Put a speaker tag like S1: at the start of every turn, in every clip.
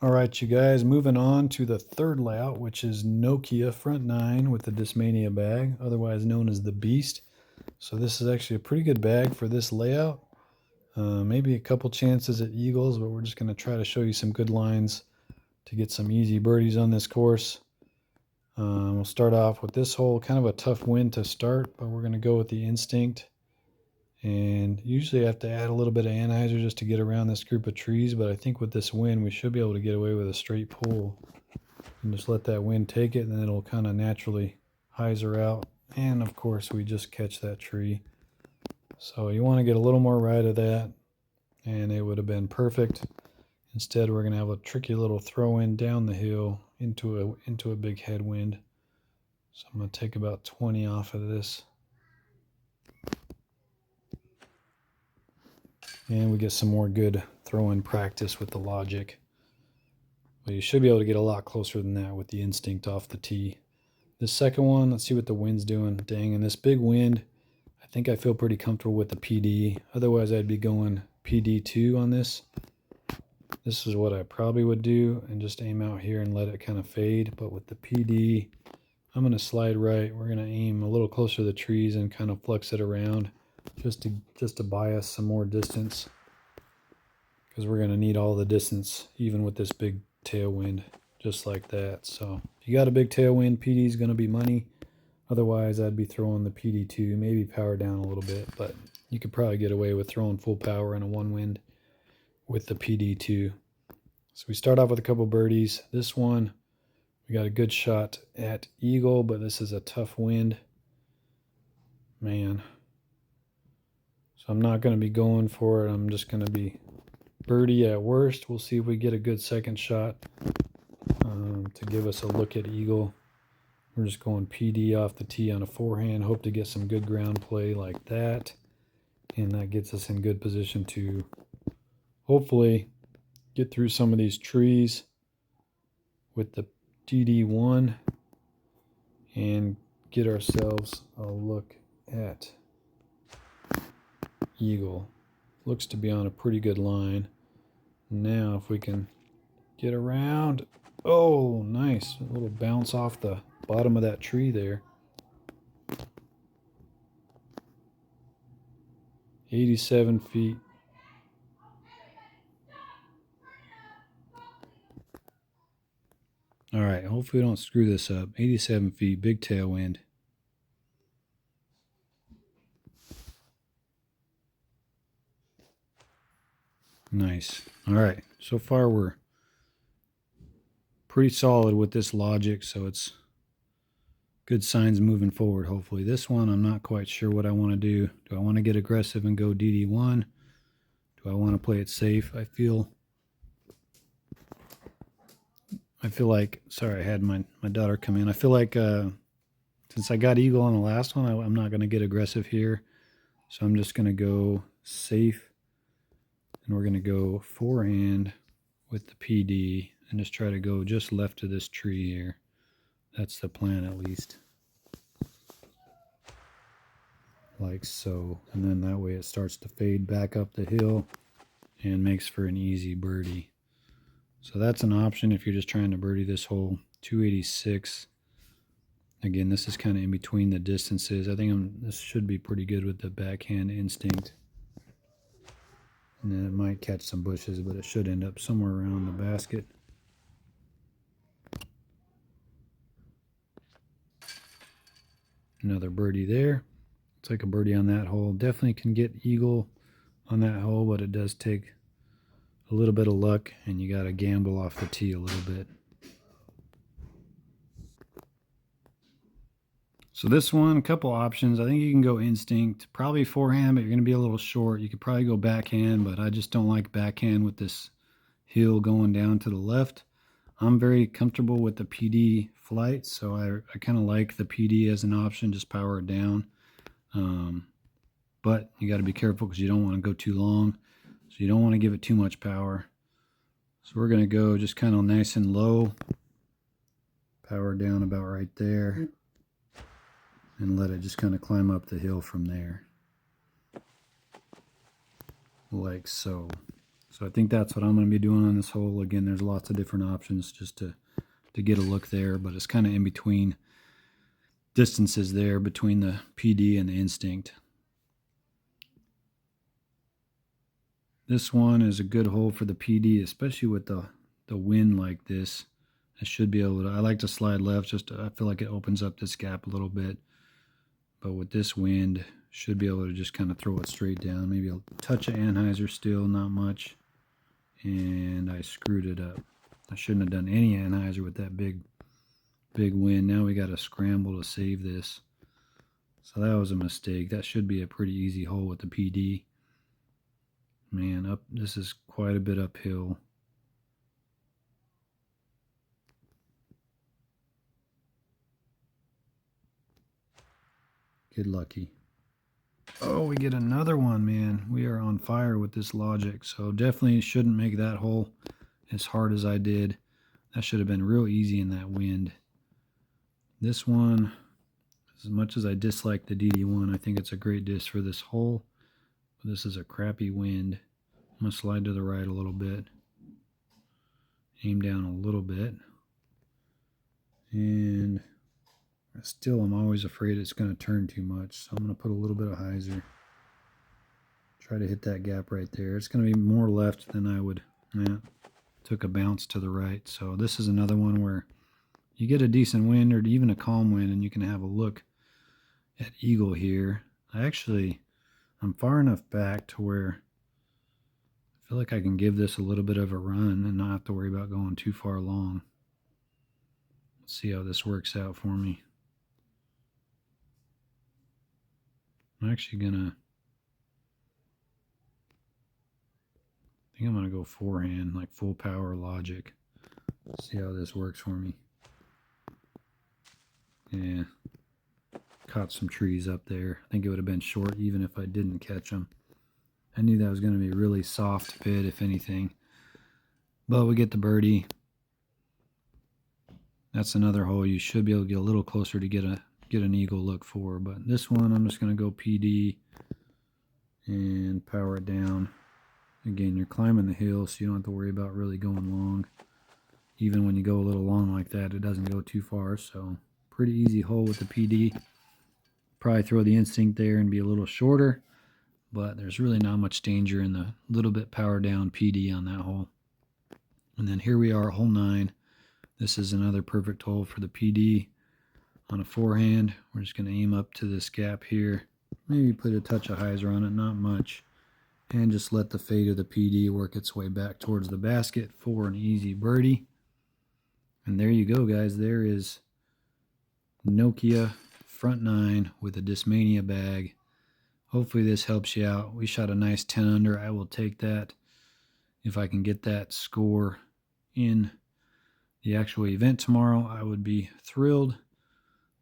S1: All right, you guys, moving on to the third layout, which is NokiaF9 with the Discmania bag, otherwise known as the Beast. So this is actually a pretty good bag for this layout. Maybe a couple chances at eagles, but we're just going to try to show you some good lines to get some easy birdies on this course. We'll start off with this hole, kind of a tough wind to start, but we're going to go with the Instinct. And usually I have to add a little bit of anhyzer just to get around this group of trees, but I think with this wind we should be able to get away with a straight pull. And just let that wind take it, and then it'll kind of naturally hyzer out. And of course we just catch that tree. So you want to get a little more right of that, and it would have been perfect. Instead we're going to have a tricky little throw in down the hill into a big headwind. So I'm going to take about 20 off of this. And we get some more good throw-in practice with the logic. But you should be able to get a lot closer than that with the Instinct off the tee. This second one, let's see what the wind's doing. Dang, and this big wind, I think I feel pretty comfortable with the PD. Otherwise, I'd be going PD2 on this. This is what I probably would do, and just aim out here and let it kind of fade. But with the PD, I'm going to slide right. We're going to aim a little closer to the trees and kind of flex it around. Just to buy us some more distance, because we're going to need all the distance even with this big tailwind, just like that. So if you got a big tailwind, PD is going to be money. Otherwise I'd be throwing the PD2, maybe power down a little bit, but you could probably get away with throwing full power in a one wind with the PD2. So we start off with a couple birdies. This one we got a good shot at eagle, but this is a tough wind, man. So I'm not going to be going for it. I'm just going to be birdie at worst. We'll see if we get a good second shot to give us a look at eagle. We're just going PD off the tee on a forehand. Hope to get some good ground play like that. And that gets us in good position to hopefully get through some of these trees with the DD1 and get ourselves a look at eagle. Looks to be on a pretty good line. Now if we can get around, oh nice, a little bounce off the bottom of that tree there. 87 feet. All right, hopefully we don't screw this up. 87 feet, big tailwind. Nice. All right, so far we're pretty solid with this logic, so it's good signs moving forward, hopefully. This one, I'm not quite sure what I want to do. Do I want to get aggressive and go DD1? Do I want to play it safe? I feel like, sorry, I had my daughter come in. I feel like since I got eagle on the last one, I'm not going to get aggressive here. So I'm just going to go safe. And we're going to go forehand with the PD and just try to go just left of this tree here. That's the plan, at least. Like so. And then that way it starts to fade back up the hill and makes for an easy birdie. So that's an option if you're just trying to birdie this hole. 286. Again, this is kind of in between the distances. I think this should be pretty good with the backhand Instinct. And then it might catch some bushes, but it should end up somewhere around the basket. Another birdie there. Looks like a birdie on that hole. Definitely can get eagle on that hole, but it does take a little bit of luck, and you got to gamble off the tee a little bit. So this one, a couple options. I think you can go Instinct, probably forehand, but you're going to be a little short. You could probably go backhand, but I just don't like backhand with this hill going down to the left. I'm very comfortable with the PD flight, so I kind of like the PD as an option, just power it down. But you got to be careful because you don't want to go too long, so you don't want to give it too much power. So we're going to go just kind of nice and low, power down about right there, and let it just kind of climb up the hill from there. Like so. So I think that's what I'm going to be doing on this hole. Again, there's lots of different options just to get a look there, but it's kind of in between distances there between the PD and the instinct. This one is a good hole for the PD, especially with the wind like this. I should be able to, I like to slide left, just I feel like it opens up this gap a little bit. But with this wind, should be able to just kind of throw it straight down. Maybe a touch of anhyzer still, not much. And I screwed it up. I shouldn't have done any anhyzer with that big wind. Now we got to scramble to save this. So that was a mistake. That should be a pretty easy hole with the PD. Man, this is quite a bit uphill. Get lucky. Oh, we get another one, man. We are on fire with this logic. So definitely shouldn't make that hole as hard as I did. That should have been real easy in that wind. This one, as much as I dislike the DD1, I think it's a great disc for this hole. But this is a crappy wind. I'm going to slide to the right a little bit. Aim down a little bit. And still, I'm always afraid it's going to turn too much. So I'm going to put a little bit of hyzer. Try to hit that gap right there. It's going to be more left than I would. Yeah, took a bounce to the right. So this is another one where you get a decent wind or even a calm wind and you can have a look at eagle here. I'm far enough back to where I feel like I can give this a little bit of a run and not have to worry about going too far long. Let's see how this works out for me. I'm actually gonna, I think I'm gonna go forehand, like full power logic. See how this works for me. Yeah, caught some trees up there. I think it would have been short even if I didn't catch them. I knew that was going to be a really soft fit, if anything. But we get the birdie. That's another hole you should be able to get a little closer to get an eagle look for. But this one, I'm just going to go PD and power it down. Again, you're climbing the hill, so you don't have to worry about really going long. Even when you go a little long like that, it doesn't go too far. So pretty easy hole with the PD. Probably throw the instinct there and be a little shorter. But there's really not much danger in the little bit power down PD on that hole. And then here we are, hole 9. This is another perfect hole for the PD on a forehand. We're just going to aim up to this gap here. Maybe put a touch of hyzer on it, not much. And just let the fade of the PD work its way back towards the basket for an easy birdie. And there you go, guys. There is Nokia front 9 with a Discmania bag. Hopefully this helps you out. We shot a nice 10 under. I will take that if I can get that score in the actual event tomorrow. I would be thrilled.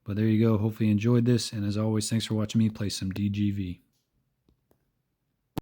S1: But there you go. Hopefully you enjoyed this. And as always, thanks for watching me play some DGV.